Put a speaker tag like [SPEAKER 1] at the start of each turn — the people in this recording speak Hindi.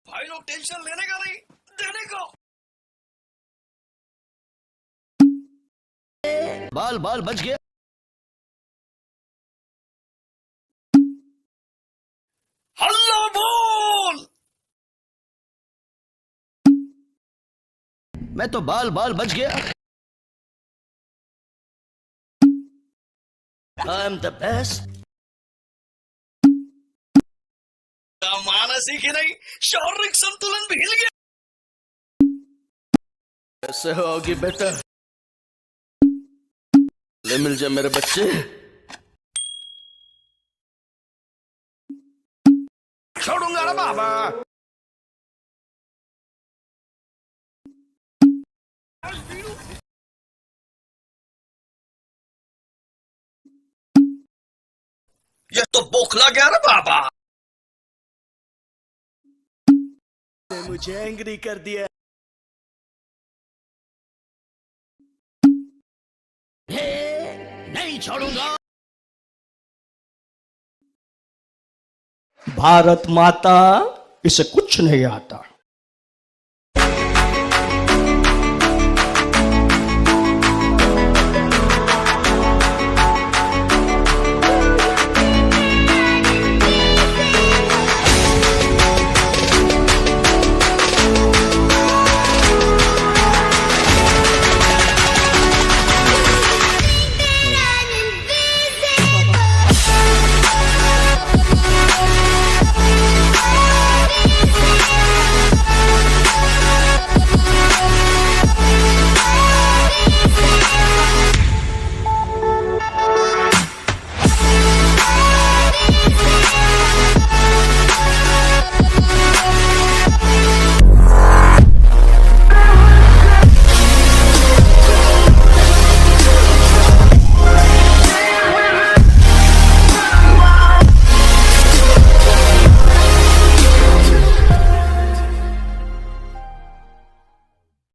[SPEAKER 1] भाई लोग टेंशन लेने का नहीं, देने का।
[SPEAKER 2] बाल बाल बच गया।
[SPEAKER 1] हल्ला बोल।
[SPEAKER 2] मैं तो बाल बाल बच गया। I am the best.
[SPEAKER 1] मानसिक ही नहीं, शारीरिक संतुलन भी हिल गया।
[SPEAKER 2] कैसे हो ऑगी बेटा? ले मिल जाए मेरे बच्चे।
[SPEAKER 1] छोड़ूंगा ना बाबा। ये तो बोखला गया ना बाबा।
[SPEAKER 2] मुझे एंग्री कर दिया। नहीं छोड़ूंगा।
[SPEAKER 3] भारत माता, इसे कुछ नहीं आता।